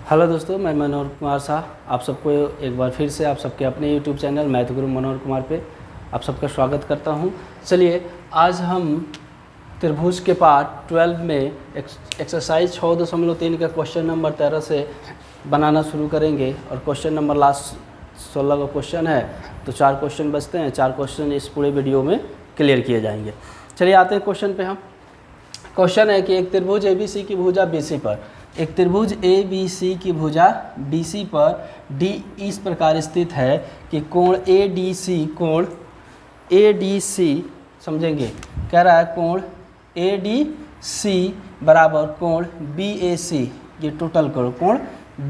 Hello दोस्तों, मैं मनोहर कुमार शाह आप सबको एक बार फिर से आप सबके अपने यूट्यूब चैनल मैथ गुरु मनोहर कुमार पे आप सबका स्वागत करता हूं। चलिए आज हम त्रिभुज के पार्ट 12 में एक्सरसाइज 6.3 का क्वेश्चन नंबर 13 से बनाना शुरू करेंगे और क्वेश्चन नंबर लास्ट 16 का क्वेश्चन है, तो 4 क्वेश्चन बचते हैं। 4 क्वेश्चन इस पूरे वीडियो में क्लियर किए जाएंगे। चलिए आते हैं क्वेश्चन पे। हम क्वेश्चन है कि एक त्रिभुज ABC की भुजा BC पर एक त्रिभुज ABC की भुजा BC पर D इस प्रकार स्थित है कि कोण ADC समझेंगे, कह रहा है कोण ADC बराबर कोण BAC, ये टोटल कोण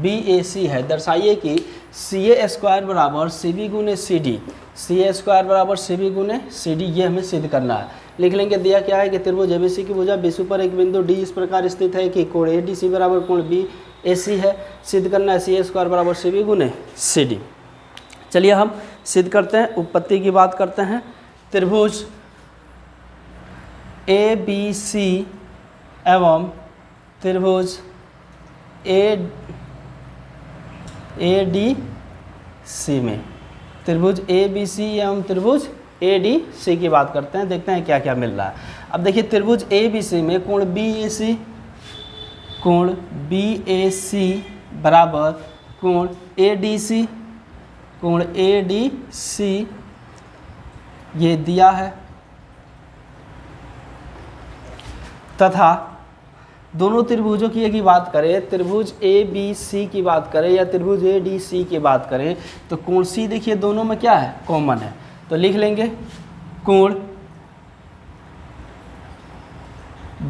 BAC है। दर्शाइए कि CA स्क्वायर बराबर CB गुने CD, CA स्क्वायर बराबर CB गुने CD, ये हमें सिद्ध करना है। लिख लेंगे। दिया क्या है कि त्रिभुज ABC की भुजा BC पर एक बिंदु D इस प्रकार स्थित है कि कोण ADC बराबर कोण BAC है। सिद्ध करना है CA स्क्वायर बराबर CB गुने CD। चलिए हम सिद्ध करते हैं, उत्पत्ति की बात करते हैं। त्रिभुज ABC एवं त्रिभुज ADC में त्रिभुज ABC एवं त्रिभुज ADC की बात करते हैं, देखते हैं क्या क्या मिल रहा है। अब देखिए त्रिभुज ABC में कोण BAC बराबर कोण ADC ये दिया है, तथा दोनों त्रिभुजों की यदि बात करें, त्रिभुज ABC की बात करें या त्रिभुज ADC की बात करें, तो कोण C देखिए दोनों में क्या है, कॉमन है। तो लिख लेंगे कोण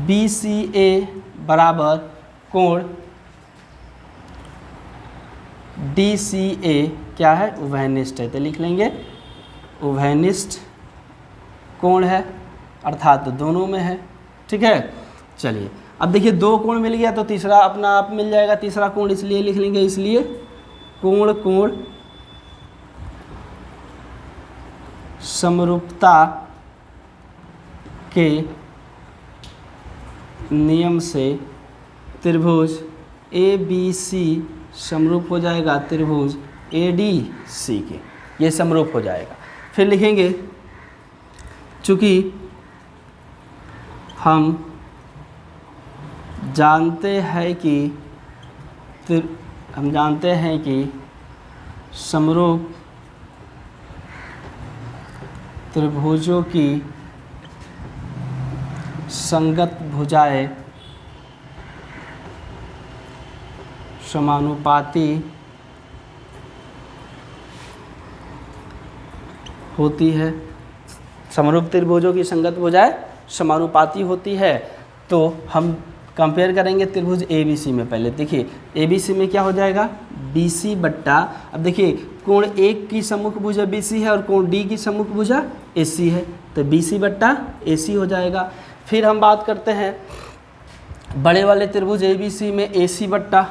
BCA बराबर कोण DCA क्या है, उभयनिष्ठ है। तो लिख लेंगे उभयनिष्ठ कोण है, अर्थात दोनों में है। ठीक है। चलिए अब देखिए दो कोण मिल गया तो तीसरा अपना आप मिल जाएगा, तीसरा कोण इसलिए लिख लेंगे, इसलिए कोण समरूपता के नियम से त्रिभुज ABC समरूप हो जाएगा त्रिभुज ADC के, ये समरूप हो जाएगा। फिर लिखेंगे चूँकि हम जानते हैं कि समरूप त्रिभुजों की संगत भुजाएं समानुपाती होती है। समरूप त्रिभुजों की संगत भुजाएं समानुपाती होती है। तो हम कंपेयर करेंगे त्रिभुज ABC में। पहले देखिए ABC में क्या हो जाएगा, BC बट्टा, अब देखिए कोण एक की सम्मुख भुजा BC है और कोण D की सम्मुख भुजा AC है, तो BC बट्टा AC हो जाएगा। फिर हम बात करते हैं बड़े वाले त्रिभुज ABC में AC बट्टा,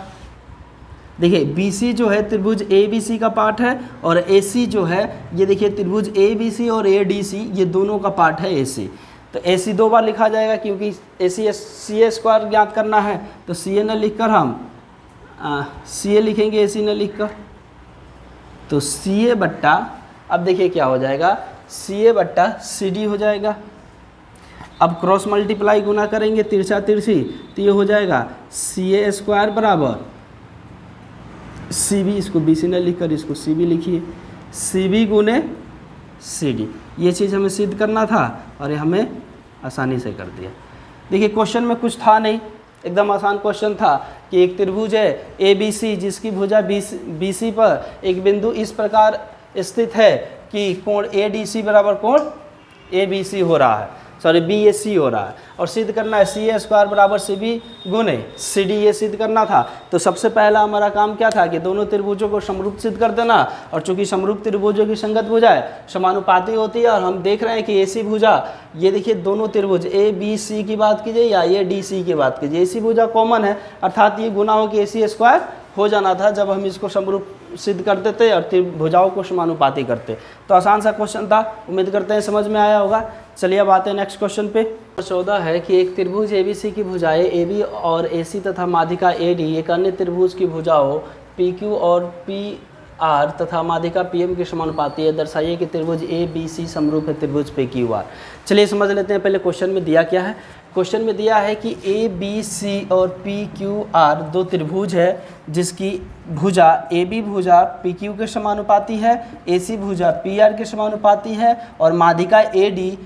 देखिए BC जो है त्रिभुज ABC का पार्ट है और AC जो है ये देखिए त्रिभुज ABC और ADC ये दोनों का पार्ट है AC। तो AC 2 बार लिखा जाएगा क्योंकि CA स्क्वायर ज्ञात करना है, तो CA न लिखकर हम CA लिखेंगे, AC न लिखकर, तो CA बट्टा, अब देखिए क्या हो जाएगा, CA बट्टा CD हो जाएगा। अब क्रॉस मल्टीप्लाई गुना करेंगे तिरछा तिरछी, तो ये हो जाएगा CA स्क्वायर बराबर CB, इसको BC न लिखकर इसको CB लिखिए, CB गुने CD। ये चीज़ हमें सिद्ध करना था और ये हमें आसानी से कर दिया। देखिए क्वेश्चन में कुछ था नहीं, एकदम आसान क्वेश्चन था कि एक त्रिभुज है ABC जिसकी भुजा BC पर एक बिंदु इस प्रकार स्थित है कि कोण ADC बराबर कोण ABC हो रहा है, BAC हो रहा है, और सिद्ध करना है CA स्क्वायर बराबर CB गुने CD, ये सिद्ध करना था। तो सबसे पहला हमारा काम क्या था कि दोनों त्रिभुजों को समरूप सिद्ध कर देना, और चूंकि समरूप त्रिभुजों की संगत भुजाएं समानुपाती होती है और हम देख रहे हैं कि AC भुजा, ये देखिए दोनों त्रिभुज ABC की बात कीजिए या ये DC की बात कीजिए, AC भुजा कॉमन है, अर्थात ये गुना हो कि AC स्क्वायर हो जाना था जब हम इसको समरूप सिद्ध करते थे और त्रिभुजाओं को समानुपाती करते। तो आसान सा क्वेश्चन था, उम्मीद करते हैं समझ में आया होगा। चलिए अब आते हैं नेक्स्ट क्वेश्चन पे। 14 है कि एक त्रिभुज ABC की भुजाएं AB और AC तथा माध्यिका AD एक अन्य त्रिभुज की भुजाओं PQ और PR तथा माध्यिका PM के समानुपाती है। दर्शाइए कि त्रिभुज ABC समरूप है त्रिभुज PQR। चलिए समझ लेते हैं पहले क्वेश्चन में दिया क्या है। क्वेश्चन में दिया है कि ABC और PQR दो त्रिभुज है जिसकी भुजा AB भुजा PQ के समानुपाती है, AC भुजा PR के समानुपाती है और माध्यिका AD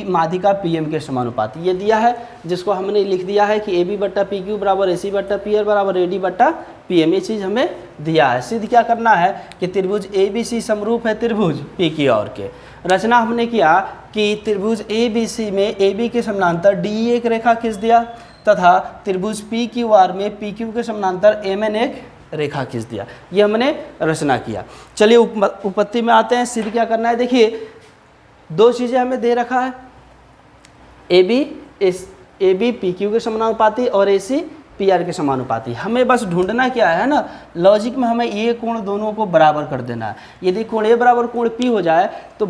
माध्यिका PM के समानुपाती। ये दिया है जिसको हमने लिख दिया है कि AB बट्टा PQ बराबर AC बट्टा PR बराबर AD बट्टा PM। ये चीज़ हमें दिया है। सिद्ध क्या करना है कि त्रिभुज ABC समरूप है त्रिभुज PQR के। रचना हमने किया कि त्रिभुज ABC में AB के समानांतर DE एक रेखा खींच दिया तथा त्रिभुज PQR में PQ के समानांतर MN एक रेखा खींच दिया। ये हमने रचना किया। चलिए उपपत्ति में आते हैं। सिद्ध क्या करना है, देखिए दो चीज़ें हमें दे रखा है, AB PQ के समानुपाती और AC PR के समानुपाती। हमें बस ढूंढना क्या है ना, लॉजिक में हमें ये कोण दोनों को बराबर कर देना है। यदि कोण A बराबर कोण P हो जाए तो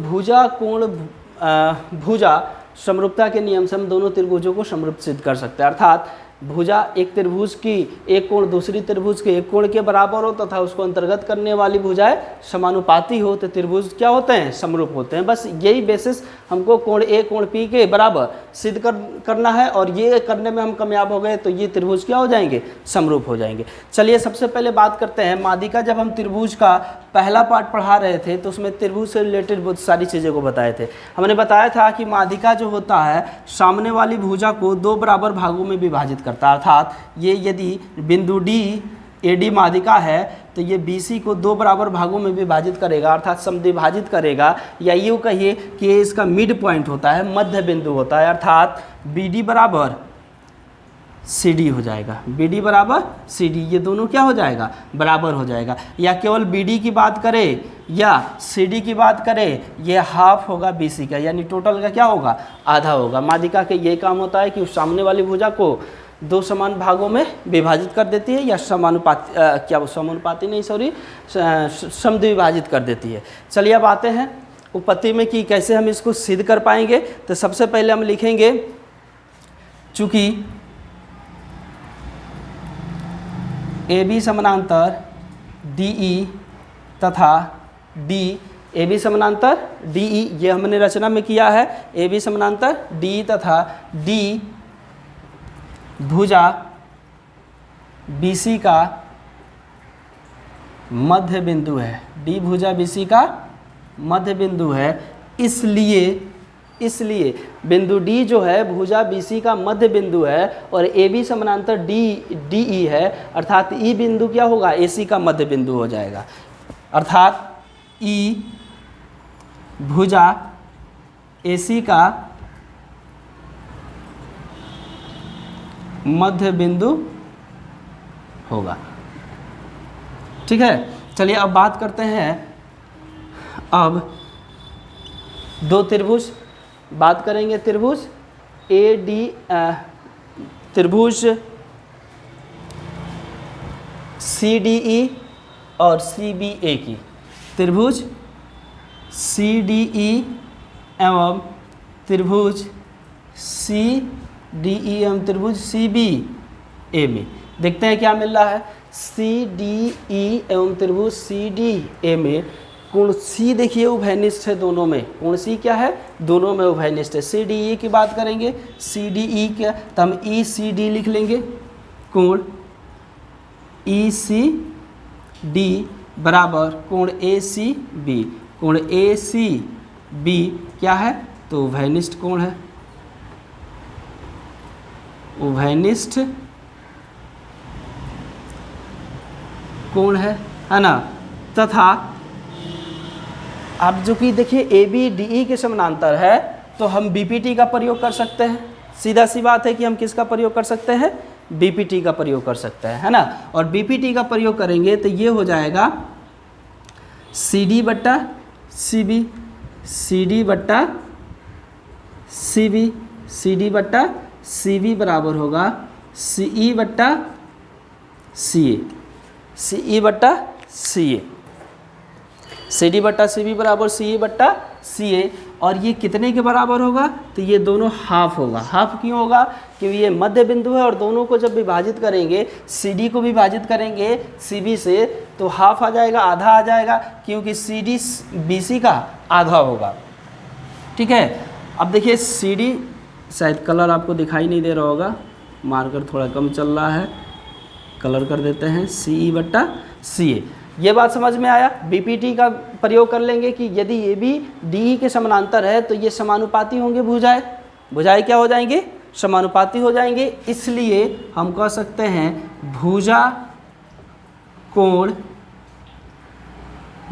भुजा समरूपता के नियम से हम दोनों त्रिभुजों को समरूप सिद्ध कर सकते हैं। अर्थात भुजा एक त्रिभुज की एक कोण दूसरी त्रिभुज के एक कोण के बराबर हो तथा उसको अंतर्गत करने वाली भुजाएं समानुपाती हो तो त्रिभुज क्या होते हैं, समरूप होते हैं। बस यही बेसिस हमको कोण A कोण P के बराबर सिद्ध करना है और ये करने में हम कामयाब हो गए तो ये त्रिभुज क्या हो जाएंगे, समरूप हो जाएंगे। चलिए सबसे पहले बात करते हैं माध्यिका। जब हम त्रिभुज का पहला पार्ट पढ़ा रहे थे तो उसमें त्रिभुज से रिलेटेड बहुत सारी चीज़ें को बताए थे। हमने बताया था कि माध्यिका जो होता है सामने वाली भुजा को दो बराबर भागों में विभाजित करता है। अर्थात ये यदि बिंदु D AD माध्यिका है तो ये BC को दो बराबर भागों में विभाजित करेगा, अर्थात समद्विभाजित करेगा, या यूँ कहिए कि ये इसका मिड पॉइंट होता है, मध्य बिंदु होता है। अर्थात BD बराबर CD हो जाएगा, BD बराबर CD, ये दोनों क्या हो जाएगा, बराबर हो जाएगा। या केवल BD की बात करें या CD की बात करें, ये हाफ होगा BC का, यानी टोटल का क्या होगा, आधा होगा। माध्यिका का ये काम होता है कि उस सामने वाली भुजा को दो समान भागों में विभाजित कर देती है या समानुपाती नहीं सॉरी समद्विभाजित कर देती है। चलिए अब आते हैं उपपत्ति में कि कैसे हम इसको सिद्ध कर पाएंगे। तो सबसे पहले हम लिखेंगे चूँकि AB समानांतर DE तथा AB समानांतर DE, ये हमने रचना में किया है। AB समानांतर DE तथा D भुजा BC का मध्य बिंदु है, D भुजा BC का मध्य बिंदु है। इसलिए बिंदु D जो है भुजा BC का मध्य बिंदु है और AB समानांतर DE है, अर्थात E बिंदु क्या होगा, AC का मध्य बिंदु हो जाएगा। अर्थात E भुजा AC का मध्य बिंदु होगा। ठीक है, चलिए अब बात करते हैं अब दो त्रिभुज बात करेंगे। त्रिभुज त्रिभुज CDE और CBA की, त्रिभुज CDE एवं त्रिभुज CDE एवं त्रिभुज CBA में देखते हैं क्या मिल रहा है। CDE एवं त्रिभुज CDA में कोण C देखिए उभयनिष्ठ है दोनों में। कोण C क्या है, दोनों में उभयनिष्ठ है। CDE की बात करेंगे, CDE क्या तो हम ECD लिख लेंगे। कोण ECD बराबर कोण ACB। कोण ACB क्या है, तो उभयनिष्ठ कोण है, उभयनिष्ठ कोण है ना। तथा अब जो कि देखिए ABDE के समानांतर है तो हम BPT का प्रयोग कर सकते हैं। सीधा सी बात है कि हम किसका प्रयोग कर सकते हैं, BPT का प्रयोग कर सकते हैं, है ना। और BPT का प्रयोग करेंगे तो ये हो जाएगा CD बट्टा CB, CD बट्टा CB, CD बट्टा CB बराबर होगा CE बट्टा CA, CE बट्टा CA। CD बट्टा CB बराबर CE बट्टा CA, और ये कितने के बराबर होगा, तो ये दोनों हाफ होगा। हाफ क्यों होगा, क्योंकि ये मध्य बिंदु है और दोनों को जब विभाजित करेंगे, CD को विभाजित करेंगे CB से, तो हाफ आ जाएगा, आधा आ जाएगा, क्योंकि CD BC का आधा होगा। ठीक है, अब देखिए CD, शायद कलर आपको दिखाई नहीं दे रहा होगा, मार्कर थोड़ा कम चल रहा है, कलर कर देते हैं, CE/CA। ये बात समझ में आया। BPT का प्रयोग कर लेंगे कि यदि ये भी DE के समानांतर है तो ये समानुपाती होंगे भुजाएं। भुजाएं क्या हो जाएंगे, समानुपाती हो जाएंगे। इसलिए हम कह सकते हैं भुजा कोण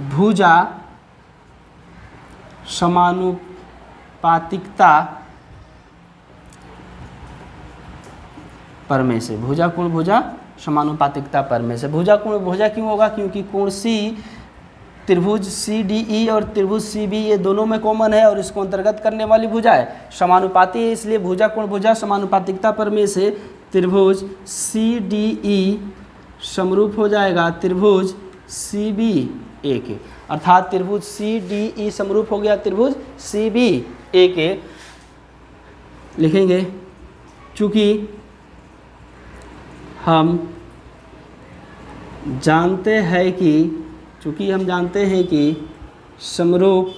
भुजा समानुपातिकता परमेय से, भुजा कोण भुजा समानुपातिकता परमेय से। भुजा कोण भुजा क्यों होगा, क्योंकि कोण C त्रिभुज CDE और त्रिभुज CB ये दोनों में कॉमन है और इसको अंतर्गत करने वाली भुजा है, समानुपाती है, इसलिए भुजा कोण भुजा समानुपातिकता परमेय से त्रिभुज CDE समरूप हो जाएगा त्रिभुज CBA के, अर्थात त्रिभुज CDE समरूप हो गया त्रिभुज CBA के। लिखेंगे चूँकि हम जानते हैं कि समरूप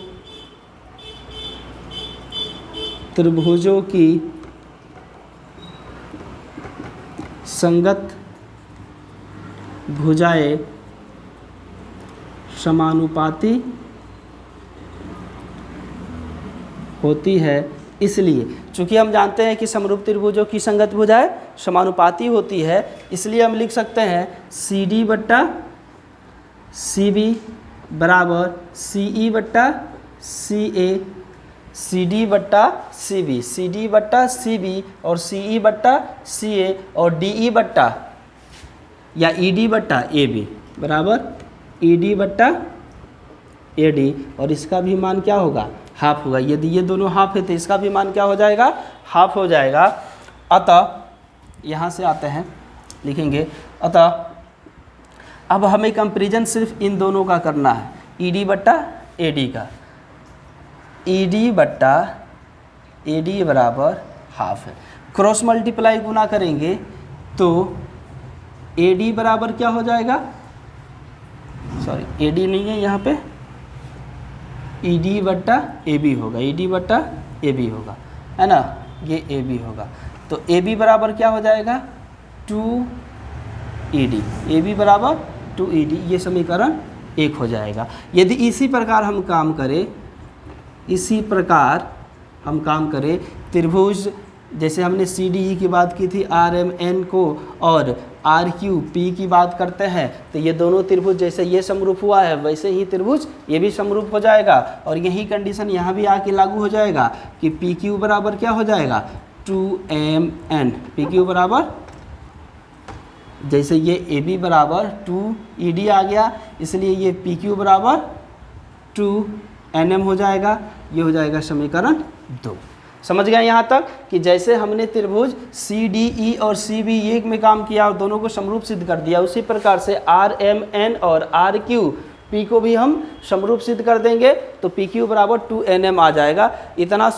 त्रिभुजों की संगत भुजाएं समानुपाती होती है, इसलिए चूँकि हम जानते हैं कि समरूप त्रिभुजों की संगत भुजाएं समानुपाती होती है, इसलिए हम लिख सकते हैं CD/CB बराबर CE/CA, CD/CB, CD/CB और CE/CA और DE/ या ED/AB बराबर ED/AD, और इसका भी मान क्या होगा, हाफ होगा। यदि ये दोनों हाफ है तो इसका भी मान क्या हो जाएगा, हाफ हो जाएगा। अतः यहाँ से आते हैं, लिखेंगे अतः अब हमें कंपैरिजन सिर्फ इन दोनों का करना है, ED/AD का। ED/AD बराबर हाफ है, क्रॉस मल्टीप्लाई गुना करेंगे तो AD बराबर क्या हो जाएगा, सॉरी AD नहीं है यहाँ पे, ED/AB होगा, ED/AB होगा, है ना, ये AB होगा। तो AB बराबर क्या हो जाएगा 2ED, AB बराबर 2ED, ये समीकरण 1 हो जाएगा। यदि इसी प्रकार हम काम करें त्रिभुज, जैसे हमने CDE की बात की थी, RMN को, और RQP की बात करते हैं, तो ये दोनों त्रिभुज जैसे ये समरूप हुआ है वैसे ही त्रिभुज ये भी समरूप हो जाएगा, और यही कंडीशन यहाँ भी आके लागू हो जाएगा कि PQ बराबर क्या हो जाएगा 2MN, PQ बराबर, जैसे ये AB बराबर 2ED आ गया, इसलिए ये PQ बराबर 2NM हो जाएगा। ये हो जाएगा समीकरण 2। समझ गए यहाँ तक कि जैसे हमने त्रिभुज CDE और CBE में काम किया और दोनों को समरूप सिद्ध कर दिया, उसी प्रकार से RMN और RQP को भी हम समरूप सिद्ध कर देंगे, तो PQ बराबर 2NM आ जाएगा। इतना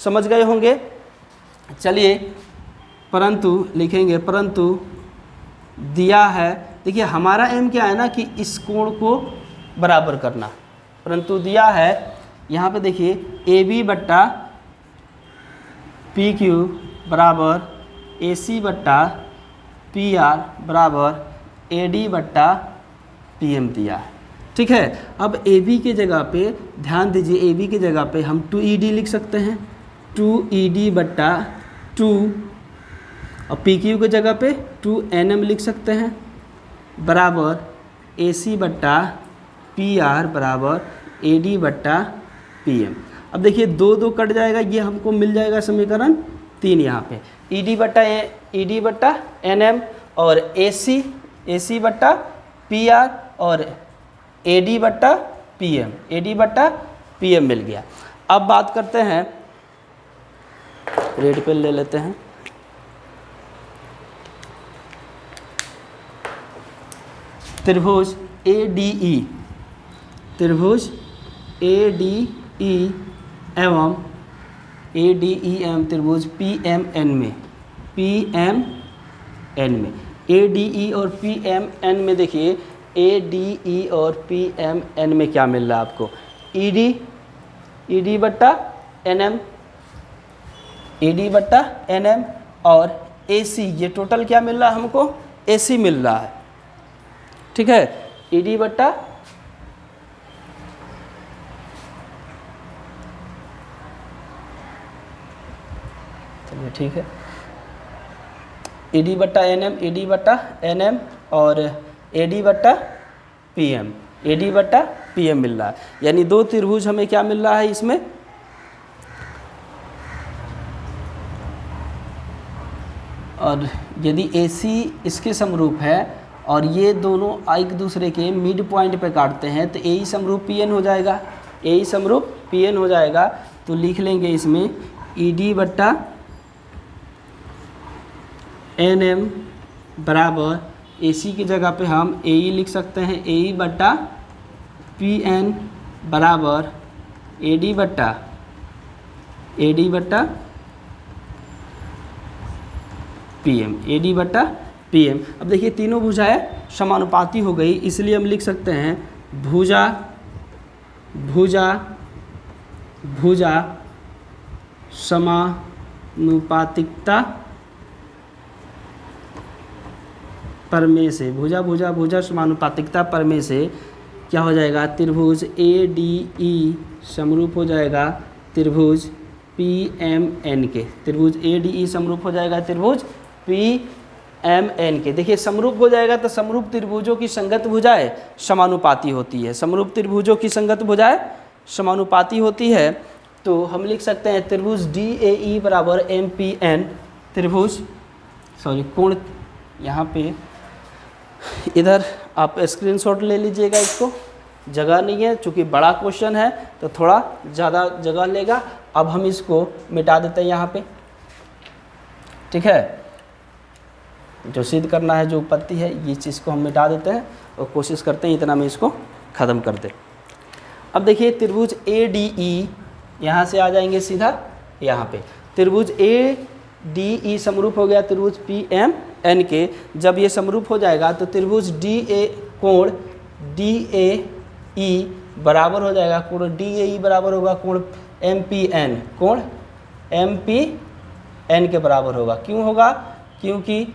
समझ गए होंगे। चलिए, परंतु लिखेंगे, परंतु दिया है, देखिए हमारा एम क्या है ना कि इस कोण को बराबर करना, परंतु दिया है यहाँ पे देखिए AB/PQ बराबर AC/PR बराबर AD/PM दिया है। ठीक है, अब AB के जगह पे ध्यान दीजिए, AB की जगह पे हम 2ED लिख सकते हैं, 2ED/2, और PQ की जगह पे 2NM लिख सकते हैं बराबर AC/PR बराबर AD/PM। अब देखिए 2 कट जाएगा, ये हमको मिल जाएगा समीकरण 3 यहाँ पे, ED/NM और AC/PR और AD/PM मिल गया। अब बात करते हैं, रेड पेन ले लेते हैं, त्रिभुज ADE, त्रिभुज ADE ई एवं ADEM त्रिभुज PMN में, PMN में ADE और PMN में देखिए ADE और PMN में क्या मिल रहा है आपको, ED बट्टा NM, AD बट्टा NM और AC, ये टोटल क्या मिल रहा है हमको, AC मिल रहा है, ठीक है। ED बट्टा चलिए ठीक है, ED बट्टा NM, ED बट्टा NM और AD बट्टा PM, AD बट्टा PM मिल रहा है, यानी दो त्रिभुज हमें क्या मिल रहा है इसमें, और यदि AC इसके समरूप है और ये दोनों एक दूसरे के मिड पॉइंट पे काटते हैं तो AE समरूप PN हो जाएगा, AE समरूप PN हो जाएगा। तो लिख लेंगे इसमें ED बट्टा NM बराबर AC की जगह पे हम AE लिख सकते हैं, AE बट्टा PN बराबर AD बट्टा PM, AD बट्टा PM। अब देखिए तीनों भुजाएं समानुपाती हो गई, इसलिए हम लिख सकते हैं भुजा समानुपातिकता प्रमेय से, भुजा समानुपातिकता प्रमेय से क्या हो जाएगा, त्रिभुज ADE समरूप हो जाएगा त्रिभुज PMN के, त्रिभुज ADE समरूप हो जाएगा त्रिभुज PMN के। देखिए समरूप हो जाएगा तो समरूप त्रिभुजों की संगत भुजाएं समानुपाती होती है, समरूप त्रिभुजों की संगत भुजाएं समानुपाती होती है। तो हम लिख सकते हैं त्रिभुज DAE बराबर MPN, त्रिभुज कोण, यहाँ पे इधर आप स्क्रीनशॉट ले लीजिएगा, इसको जगह नहीं है चूँकि बड़ा क्वेश्चन है तो थोड़ा ज़्यादा जगह लेगा। अब हम इसको मिटा देते हैं यहाँ पे, ठीक है, जो सिद्ध करना है जो उत्पत्ति है ये चीज़ को हम मिटा देते हैं और कोशिश करते हैं इतना में इसको ख़त्म कर दे। अब देखिए त्रिभुज ADE यहाँ से आ जाएंगे सीधा यहाँ पे, त्रिभुज ADE समरूप हो गया त्रिभुज PMN के। जब ये समरूप हो जाएगा तो त्रिभुज कोण DAE बराबर हो जाएगा, कोण DAE बराबर होगा कोण MPN, कोण MPN के बराबर होगा। क्यों होगा, क्योंकि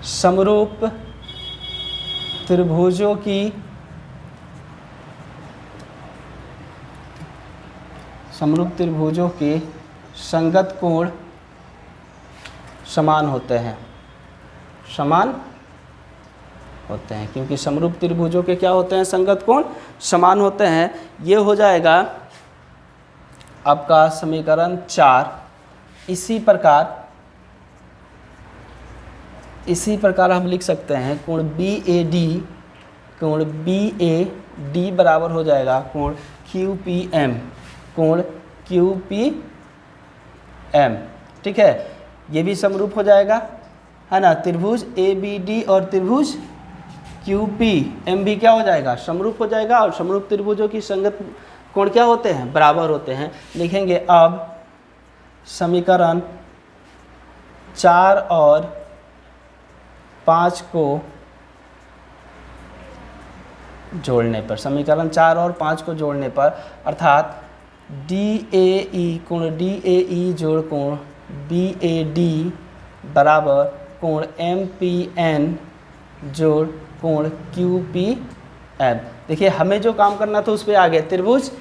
समरूप त्रिभुजों के संगत कोण समान होते हैं, क्योंकि समरूप त्रिभुजों के क्या होते हैं, संगत कोण समान होते हैं। ये हो जाएगा आपका समीकरण 4। इसी प्रकार हम लिख सकते हैं कोण BAD बराबर हो जाएगा कोण QPM, कोण QPM, ठीक है, ये भी समरूप हो जाएगा, है ना। त्रिभुज ABD और त्रिभुज QPM भी क्या हो जाएगा, समरूप हो जाएगा। और समरूप त्रिभुजों की संगत कोण क्या होते हैं, बराबर होते हैं। लिखेंगे अब समीकरण 4 और 5 को जोड़ने पर, समीकरण 4 और 5 को जोड़ने पर अर्थात DAE कोण DAE जोड़ कोण BAD बराबर कोण MPN जोड़ कोण QPM। देखिए हमें जो काम करना था उस पर आ गए, त्रिभुज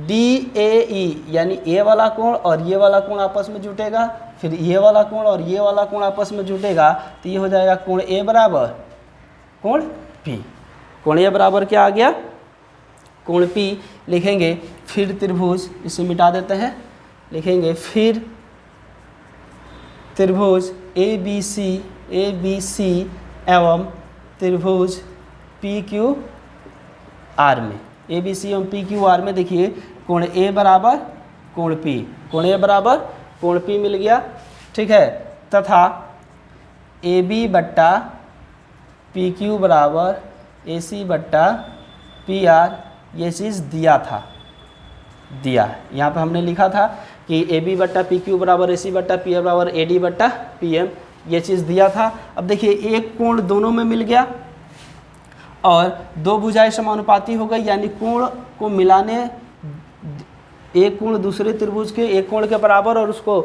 DAE यानी ये वाला कोण और ये वाला कोण आपस में जुटेगा, फिर ये वाला कोण और ये वाला कोण आपस में जुटेगा तो ये हो जाएगा कोण A बराबर कोण P। कोण A बराबर क्या आ गया, कोण P। लिखेंगे फिर त्रिभुज, इसे मिटा देते हैं, लिखेंगे फिर त्रिभुज ABC एवं त्रिभुज PQR में, ABC एवं PQR में देखिए कोण A बराबर कोण P, कोण A बराबर कोण P मिल गया, ठीक है, तथा AB बट्टा PQ बराबर AC बट्टा PR, ये चीज़ दिया था, दिया है। यहाँ पे हमने लिखा था कि ए बी बट्टा पी क्यू बराबर ए सी बट्टा पी आर बराबर ए डी बट्टा पी एम, ये चीज़ दिया था। अब देखिए एक कोण दोनों में मिल गया और दो भुजाएं समानुपाती हो गई, यानी कोण को मिलाने एक कोण दूसरे त्रिभुज के एक कोण के बराबर और उसको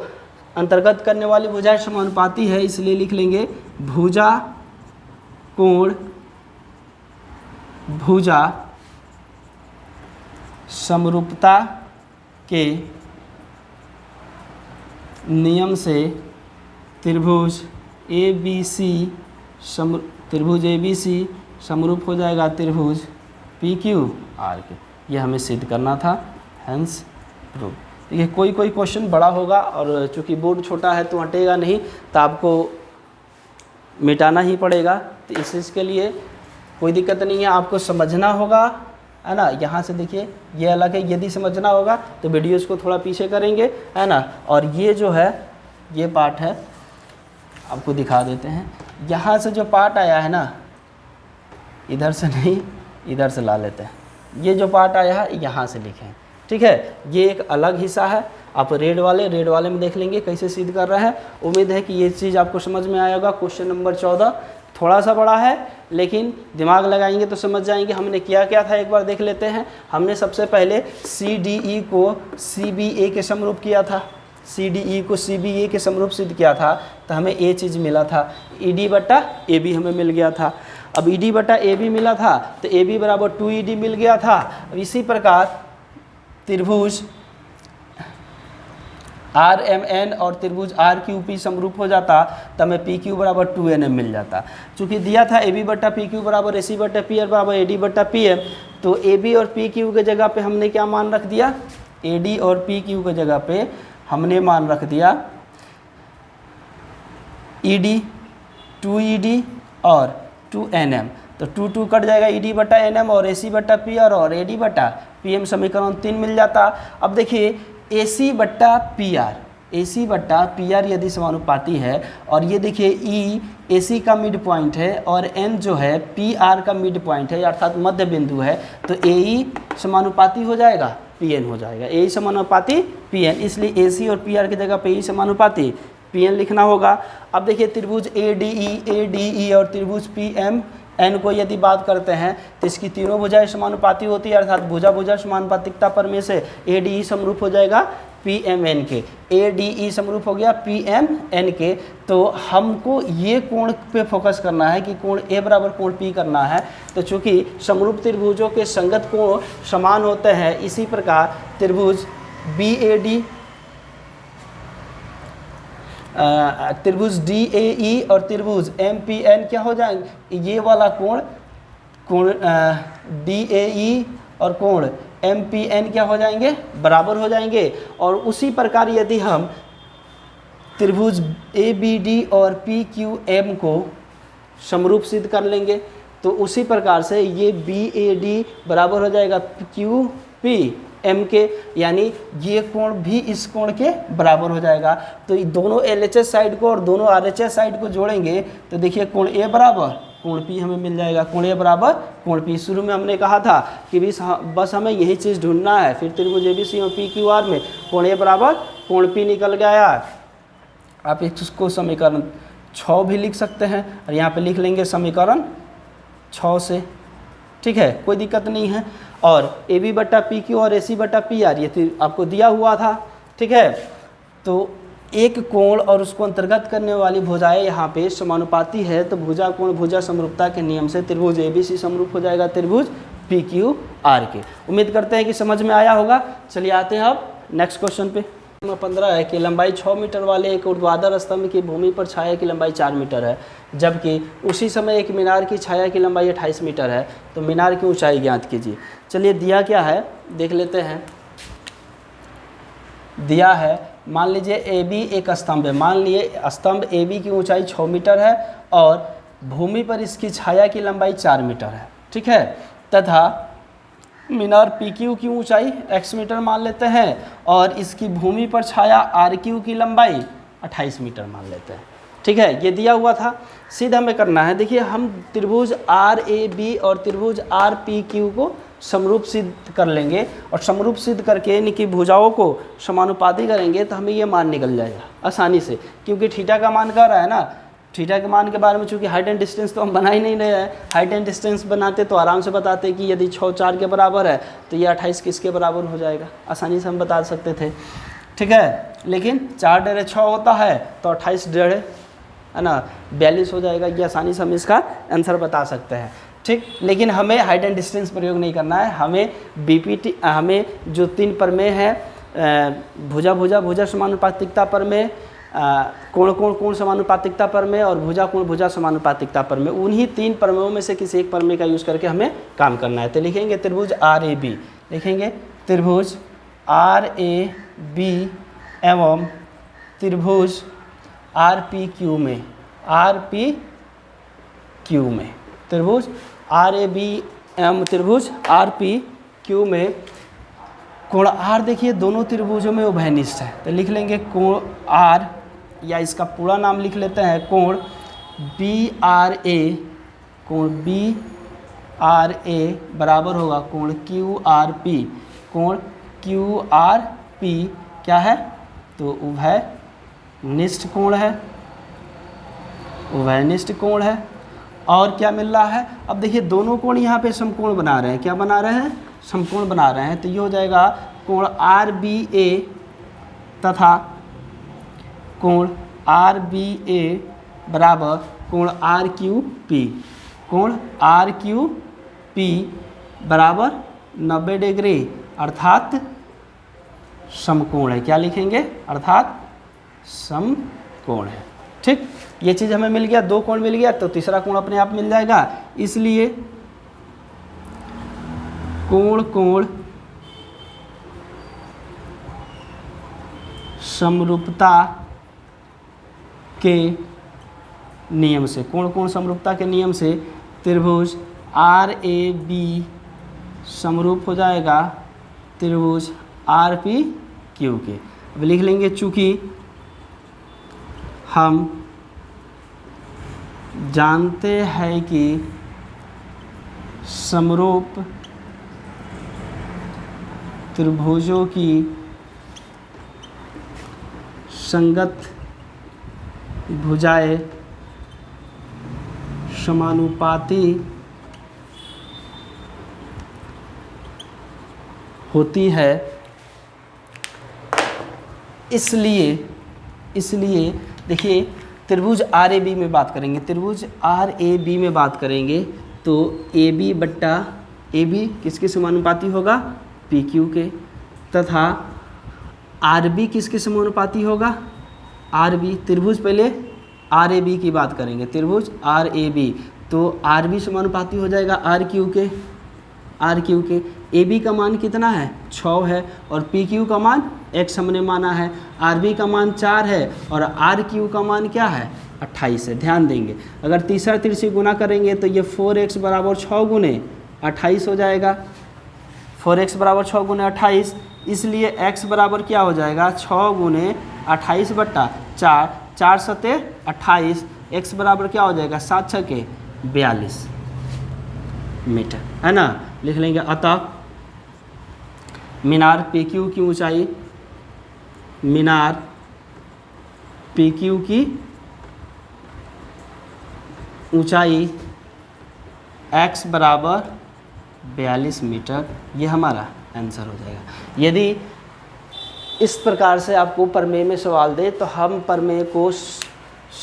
अंतर्गत करने वाली भुजाएं समानुपाती है, इसलिए लिख लेंगे भुजा कोण भुजा समरूपता के नियम से त्रिभुज ए बी सी समरूप हो जाएगा त्रिभुज पी क्यू आर के। ये हमें सिद्ध करना था, हेंस प्रूव। देखिए कोई क्वेश्चन बड़ा होगा और चूंकि बोर्ड छोटा है तो हटेगा नहीं, तो आपको मिटाना ही पड़ेगा। तो इस चीज़ के लिए कोई दिक्कत नहीं है, आपको समझना होगा, है ना। यहाँ से देखिए ये अलग है, यदि समझना होगा तो वीडियोज़ को थोड़ा पीछे करेंगे, है ना। और ये जो है ये पार्ट है, आपको दिखा देते हैं। यहाँ से जो पार्ट आया है ना, इधर से नहीं इधर से ला लेते हैं। ये जो पार्ट आया है यहाँ से लिखें, ठीक है। ये एक अलग हिस्सा है, आप रेड वाले में देख लेंगे कैसे सिद्ध कर रहे हैं। उम्मीद है कि ये चीज़ आपको समझ में आएगा। क्वेश्चन नंबर 14 थोड़ा सा बड़ा है, लेकिन दिमाग लगाएंगे तो समझ जाएंगे हमने किया क्या था। एक बार देख लेते हैं। हमने सबसे पहले CDE को CBA के समरूप किया था, CDE को CBA के समरूप सिद्ध किया था, तो हमें ये चीज़ मिला था, ED बट्टा AB हमें मिल गया था। अब ED बट्टा AB मिला था तो AB बराबर 2ED मिल गया था। अब इसी प्रकार त्रिभुज RMN और त्रिभुज RQP समरूप हो जाता, तो हमें PQ बराबर 2NM मिल जाता। चूँकि दिया था AB बट्टा PQ बराबर AC बट्टा PR बराबर AD बट्टा PM, तो AB और PQ के जगह पे हमने क्या मान रख दिया, AD और PQ के जगह पे हमने मान रख दिया ED 2ED और 2NM। तो 2 कट जाएगा, ED बट्टा NM और AC बट्टा PR और AD बट्टा PM समीकरण 3 मिल जाता। अब देखिए AC बट्टा PR यदि समानुपाती है, और ये देखिए E AC का मिड पॉइंट है और N जो है PR का मिड पॉइंट है, अर्थात मध्य बिंदु है, तो AE समानुपाती हो जाएगा PN हो जाएगा, AE समानुपाती PN, इसलिए AC और PR की जगह पे AE समानुपाती PN लिखना होगा। अब देखिए त्रिभुज ADE और त्रिभुज PMN को यदि बात करते हैं तो इसकी तीनों भुजाएं समानुपाती होती है, अर्थात भुजा समानुपातिकता पर में से ADE समरूप हो जाएगा PMN के, ADE समरूप हो गया PMN के। तो हमको ये कोण पे फोकस करना है कि कोण A बराबर कोण P करना है। तो चूँकि समरूप त्रिभुजों के संगत कोण समान होते हैं, इसी प्रकार त्रिभुज BAD त्रिभुज DAE और त्रिभुज MPN क्या हो जाएंगे, ये वाला कोण DAE और कोण MPN क्या हो जाएंगे, बराबर हो जाएंगे। और उसी प्रकार यदि हम त्रिभुज ABD और PQM को समरूप सिद्ध कर लेंगे, तो उसी प्रकार से ये BAD बराबर हो जाएगा QPM के, यानी ये कोण भी इस कोण के बराबर हो जाएगा। तो ये दोनों LHS साइड को और दोनों RHS साइड को जोड़ेंगे तो देखिए कोण A बराबर कोण P हमें मिल जाएगा, कोण A बराबर कोण P। शुरू में हमने कहा था कि बस हमें यही चीज़ ढूंढना है, फिर त्रिभुज ABC और PQR में कोण A बराबर कोण P निकल गया। आप इसको समीकरण 6 भी लिख सकते हैं और यहाँ पे लिख लेंगे समीकरण 6 से, ठीक है, कोई दिक्कत नहीं है। और AB बट्टा PQ और AC बट्टा PR ये तो आपको दिया हुआ था, ठीक है। तो एक कोण और उसको अंतर्गत करने वाली भुजाएं यहाँ पे समानुपाती है, तो भुजा कोण भुजा समरूपता के नियम से त्रिभुज ABC समरूप हो जाएगा त्रिभुज PQR के। उम्मीद करते हैं कि समझ में आया होगा। चलिए आते हैं अब नेक्स्ट क्वेश्चन पे। नंबर 15 है कि लंबाई 6 मीटर वाले एक ऊर्ध्वाधर स्तंभ की भूमि पर छाया की लंबाई 4 मीटर है, जबकि उसी समय एक मीनार की छाया की लंबाई 28 मीटर है, तो मीनार की ऊंचाई ज्ञात कीजिए। चलिए दिया क्या है देख लेते हैं। दिया है, मान लीजिए AB एक स्तंभ है, मान लिए स्तंभ AB की ऊंचाई 6 मीटर है और भूमि पर इसकी छाया की लंबाई 4 मीटर है, ठीक है, तथा मीनार PQ की ऊंचाई x मीटर मान लेते हैं और इसकी भूमि पर छाया RQ की लंबाई 28 मीटर मान लेते हैं, ठीक है। ये दिया हुआ था, सीधा हमें करना है। देखिए हम त्रिभुज RAB और त्रिभुज RPQ को समरूप सिद्ध कर लेंगे और समरूप सिद्ध करके इनकी भुजाओं को समानुपाती करेंगे तो हमें ये मान निकल जाएगा आसानी से, क्योंकि थीटा का मान कह रहा है ना, थीटा के मान के बारे में चूंकि हाइट एंड डिस्टेंस तो हम बना ही नहीं रहे हैं। हाइट एंड डिस्टेंस बनाते तो आराम से बताते कि यदि 6 4 के बराबर है तो ये 28 किसके बराबर हो जाएगा, आसानी से हम बता सकते थे, ठीक है। लेकिन 4 डेढ़े 6 होता है तो 28 डेढ़े है ना 42 हो जाएगा, ये आसानी से हम इसका आंसर बता सकते हैं, ठीक। लेकिन हमें हाइट एंड डिस्टेंस प्रयोग नहीं करना है, हमें बीपीटी, हमें जो 3 प्रमेय है भुजा भुजा भुजा समानुपातिकता प्रमेय, कोण कोण कोण समानुपातिकता प्रमेय और भुजा कोण भुजा समानुपातिकता प्रमेय, उन्हीं 3 प्रमेयों में से किसी एक प्रमेय का यूज़ करके हमें काम करना है। तो लिखेंगे त्रिभुज RAB, लिखेंगे त्रिभुज RAB एवं त्रिभुज RPQ में, RPQ में त्रिभुज RAB एवं त्रिभुज RPQ में कोण R देखिए दोनों त्रिभुजों में उभयनिष्ठ है, तो लिख लेंगे कोण R, या इसका पूरा नाम लिख लेते हैं कोण BRA, कोण BRA बराबर होगा कोण QRP, कोण QRP क्या है तो उभयनिष्ठ कोण है, उभयनिष्ठ कोण है। और क्या मिल रहा है, अब देखिए दोनों कोण यहाँ पे समकोण बना रहे हैं, क्या बना रहे हैं, समकोण बना रहे हैं, तो ये हो जाएगा कोण RBA तथा कोण RBA बराबर कोण RQP, कोण RQP बराबर 90 डिग्री अर्थात समकोण है, क्या लिखेंगे अर्थात समकोण है, ठीक। ये चीज़ हमें मिल गया, 2 कोण मिल गया तो तीसरा कोण अपने आप मिल जाएगा, इसलिए कोण कोण समरूपता के नियम से, कोण कोण समरूपता के नियम से त्रिभुज RAB समरूप हो जाएगा त्रिभुज RPQ के। अब लिख लेंगे चूँकि हम जानते हैं कि समरूप त्रिभुजों की संगत भुजाएं समानुपाती होती है, इसलिए देखिए त्रिभुज RAB में बात करेंगे, त्रिभुज RAB में बात करेंगे तो AB बट्टा AB किसके समानुपाती होगा PQ के, तथा RB किसके समानुपाती होगा RB, त्रिभुज पहले RAB की बात करेंगे, त्रिभुज RAB तो RB समानुपाती हो जाएगा RQ के, AB का मान कितना है 6 है और PQ का मान x हमने माना है, RB का मान 4 है और RQ का मान क्या है 28 है। ध्यान देंगे अगर तीसरा तिरछी गुना करेंगे तो ये 4x बराबर 6 गुने 28 हो जाएगा, 4x बराबर 6 गुने 28, इसलिए x बराबर क्या हो जाएगा 6 गुने 28 बट्टा 4, 4 सते 28, x बराबर क्या हो जाएगा 7 छके 42 मीटर, है ना। लिख लेंगे अतः मीनार PQ की ऊंचाई, मीनार PQ की ऊंचाई x बराबर 42 मीटर, ये हमारा आंसर हो जाएगा। यदि इस प्रकार से आपको प्रमेय में सवाल दे तो हम प्रमेय को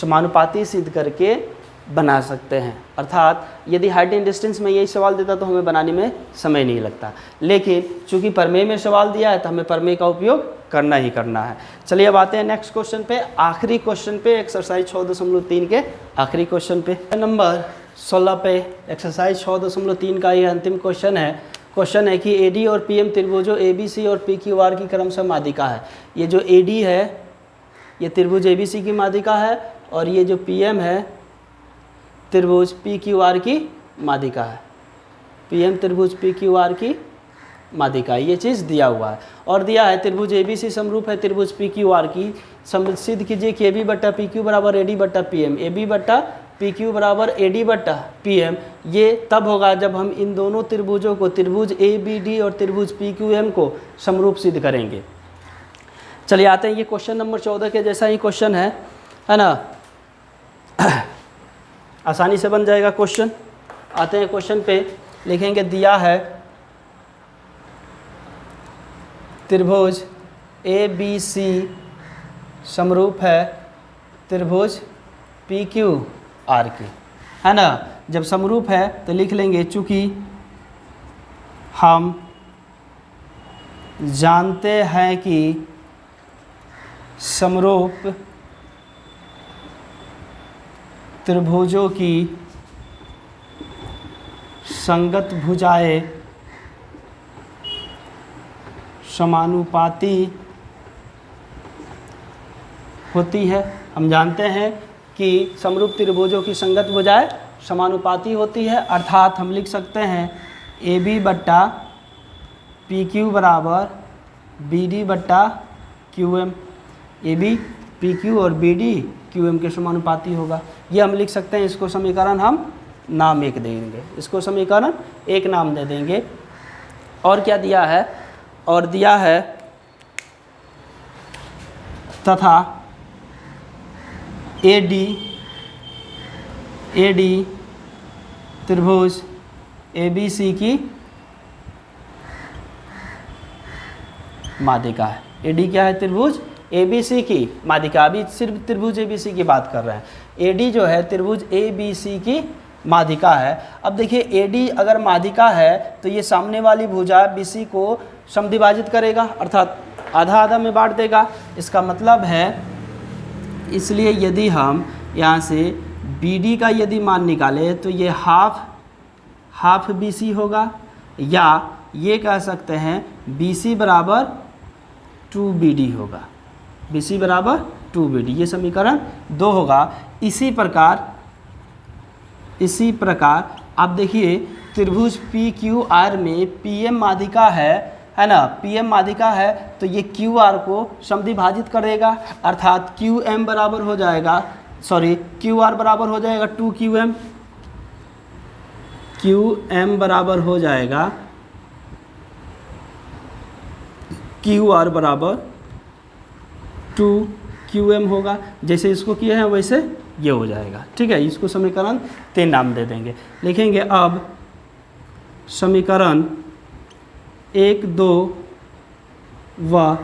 समानुपाती सिद्ध करके बना सकते हैं, अर्थात यदि हाइट एंड डिस्टेंस में यही सवाल देता तो हमें बनाने में समय नहीं लगता, लेकिन चूंकि प्रमेय में सवाल दिया है तो हमें प्रमेय का उपयोग करना ही करना है। चलिए अब आते हैं नेक्स्ट क्वेश्चन पे, आखिरी क्वेश्चन पे, एक्सरसाइज 6.3 के आखिरी क्वेश्चन पे, नंबर 16 पे एक्सरसाइज 6.3 का ये अंतिम क्वेश्चन है। क्वेश्चन है कि AD और PM त्रिभुजों ABC और PQR की क्रमशः माध्यिका है। ये जो AD है ये त्रिभुज ABC की माध्यिका है और ये जो PM है त्रिभुज PQR की माध्यिका है, PM त्रिभुज PQR की माध्यिका, ये चीज़ दिया हुआ है। और दिया है त्रिभुज ABC समरूप है त्रिभुज PQR की, सिद्ध कीजिए कि AB बट्टा PQ बराबर AD बट्टा PM, AB बट्टा पी क्यू बराबर ए डी बट्टा पी एम, ये तब होगा जब हम इन दोनों त्रिभुजों को, त्रिभुज ए बी डी और त्रिभुज पी क्यू एम को समरूप सिद्ध करेंगे। चलिए आते हैं, ये क्वेश्चन नंबर 14 के जैसा ही क्वेश्चन है ना, आसानी से बन जाएगा क्वेश्चन। आते हैं क्वेश्चन पे, लिखेंगे दिया है त्रिभुज ए बी सी समरूप है त्रिभुज पी क्यू आर के, है ना। जब समरूप है तो लिख लेंगे चूँकि हम जानते हैं कि समरूप त्रिभुजों की संगत भुजाएं समानुपाती होती है। हम जानते हैं कि समरूप त्रिभुजों की संगत भुजाएं समानुपाती होती है, अर्थात हम लिख सकते हैं ए बी बट्टा पी क्यू बराबर बी डी बट्टा Q M, A B P Q और बी डी क्यू एम के समानुपाती होगा। ये हम लिख सकते हैं, इसको समीकरण हम नाम 1 देंगे, इसको समीकरण 1 नाम दे देंगे। और क्या दिया है, और दिया है तथा ए डी त्रिभुज ए बी सी की माध्यिका है। ए डी क्या है, त्रिभुज ए बी सी की माध्यिका। अभी सिर्फ त्रिभुज ए बी सी की बात कर रहे हैं। ए डी जो है त्रिभुज ए बी सी की माध्यिका है। अब देखिए ए डी अगर माध्यिका है तो ये सामने वाली भुजा बी सी को समद्विभाजित करेगा, अर्थात आधा आधा में बांट देगा। इसका मतलब है, इसलिए यदि हम यहाँ से बी डी का यदि मान निकालें तो ये हाफ बी सी होगा, या ये कह सकते हैं बी सी बराबर 2 बी डी होगा, बी सी बराबर 2 बी डी, ये समीकरण 2 होगा। इसी प्रकार आप देखिए त्रिभुज पी क्यू आर में पी एम माध्यिका है ना, पी एम माध्यिका है तो ये क्यू आर को समद्विभाजित करेगा, अर्थात क्यू एम बराबर हो जाएगा, क्यू आर बराबर हो जाएगा 2 क्यू एम, क्यू एम बराबर हो जाएगा क्यू आर बराबर 2 क्यू एम होगा। जैसे इसको किए हैं वैसे ये हो जाएगा, ठीक है। इसको समीकरण 3 नाम दे देंगे। लिखेंगे अब समीकरण 1, 2 व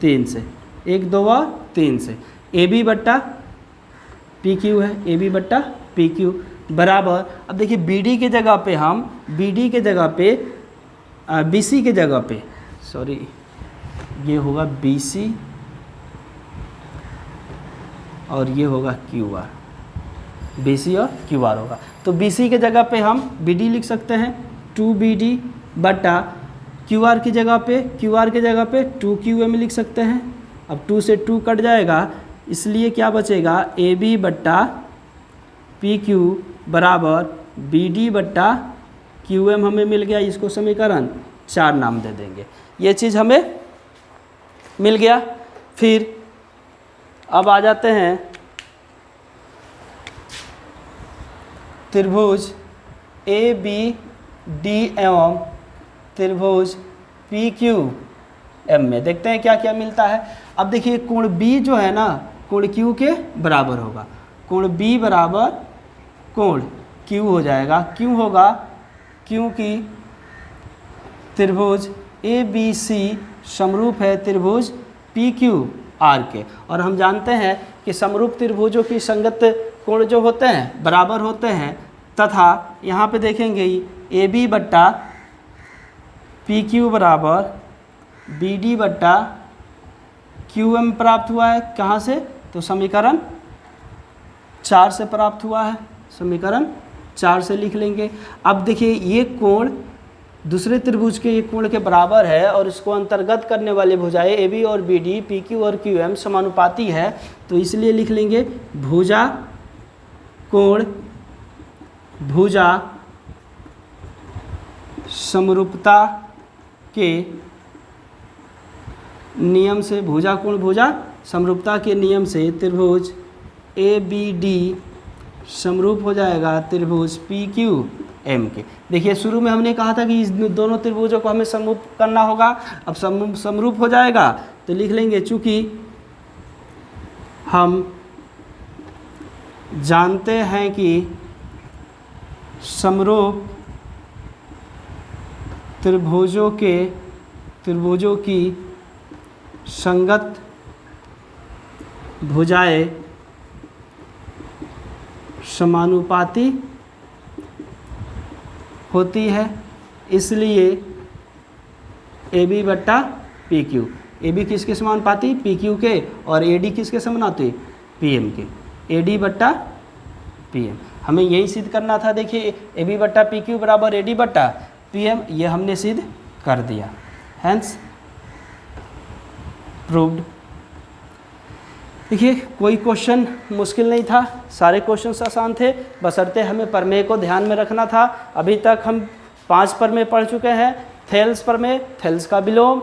3 से, 1, 2 व 3 से ए बी बट्टा पी क्यू है, ए बी बट्टा पी क्यू बराबर, अब देखिए बी डी के जगह पे हम बी डी के जगह पे बी सी के जगह पे ये होगा बी सी और ये होगा क्यू आर, बी सी और क्यू आर होगा। तो बी सी के जगह पे हम बी डी लिख सकते हैं 2 बी डी बट्टा क्यू आर की जगह पे 2 क्यू एम लिख सकते हैं। अब 2 से 2 कट जाएगा, इसलिए क्या बचेगा ए बी बट्टा पी क्यू बराबर बी डी बट्टा क्यू एम हमें मिल गया। इसको समीकरण 4 नाम दे देंगे। ये चीज़ हमें मिल गया। फिर अब आ जाते हैं त्रिभुज ए बी डी एवं त्रिभुज पी क्यू एम में देखते हैं क्या क्या मिलता है। अब देखिए कोण बी जो है ना कोण क्यू के बराबर होगा, कोण बी बराबर कोण क्यू हो जाएगा। क्यों होगा, क्योंकि त्रिभुज ए बी सी समरूप है त्रिभुज पी क्यू आर के, और हम जानते हैं कि समरूप त्रिभुजों की संगत कोण जो होते हैं बराबर होते हैं, तथा यहाँ पे देखेंगे ए बी बट्टा पी क्यू बराबर बी डी बट्टा क्यू एम प्राप्त हुआ है। कहाँ से, तो समीकरण 4 से प्राप्त हुआ है, समीकरण 4 से लिख लेंगे। अब देखिए ये कोण दूसरे त्रिभुज के ये कोण के बराबर है, और इसको अंतर्गत करने वाले भुजाएं ए बी और बी डी, पी क्यू और क्यू एम समानुपाती है, तो इसलिए लिख लेंगे भुजा कोण भुजा समरूपता के नियम से, भुजा कोण भुजा समरूपता के नियम से त्रिभुज ए बी डी समरूप हो जाएगा त्रिभुज पी क्यू एम के। देखिए शुरू में हमने कहा था कि इस दोनों त्रिभुजों को हमें समरूप करना होगा। अब समरूप हो जाएगा तो लिख लेंगे, चूंकि हम जानते हैं कि समरूप त्रिभुजों की संगत भुजाएं समानुपाती होती है, इसलिए ए बी बट्टा पी क्यू, ए बी किसके समानुपाती, पी क्यू के, और ए डी किसके समानुपाती, पी एम के, ए डी बट्टा पी एम। हमें यही सिद्ध करना था। देखिए ए बी बट्टा पी क्यू बराबर ए डी बट्टा पी एम, ये हमने सिद्ध कर दिया, हैंस प्रूव्ड। देखिए कोई क्वेश्चन मुश्किल नहीं था, सारे क्वेश्चन आसान थे, बशर्ते हमें प्रमेय को ध्यान में रखना था। अभी तक हम 5 प्रमेय पढ़ चुके हैं। थेल्स प्रमेय, थेल्स का विलोम,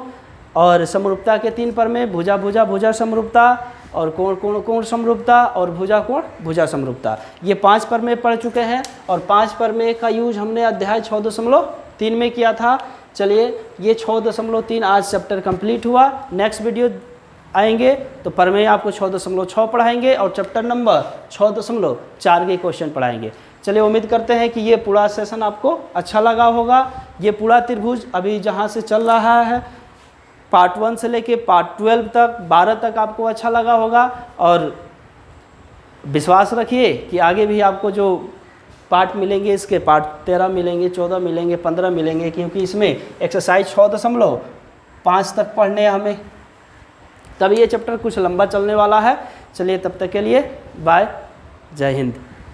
और समरूपता के 3 प्रमेय, भुजा भुजा भुजा समरूपता, और कोण कोण कोण समरूपता, और भुजा कोण भुजा समरूपता। ये 5 प्रमेय पढ़ चुके हैं, और 5 प्रमेय का यूज हमने अध्याय 6.3 में किया था। चलिए ये 6.3 आज चैप्टर कंप्लीट हुआ। नेक्स्ट वीडियो आएंगे तो प्रमेय आपको 6.6 पढ़ाएंगे, और चैप्टर नंबर 6.4 के क्वेश्चन पढ़ाएंगे। चलिए उम्मीद करते हैं कि ये पूरा सेशन आपको अच्छा लगा होगा। ये पूरा त्रिभुज अभी जहाँ से चल रहा है पार्ट 1 से लेके पार्ट 12 तक, 12 तक आपको अच्छा लगा होगा, और विश्वास रखिए कि आगे भी आपको जो पार्ट मिलेंगे इसके पार्ट 13 मिलेंगे, 14 मिलेंगे, 15 मिलेंगे, क्योंकि इसमें एक्सरसाइज 6.5 तक पढ़ने हमें, तब ये चैप्टर कुछ लंबा चलने वाला है। चलिए तब तक के लिए बाय, जय हिंद।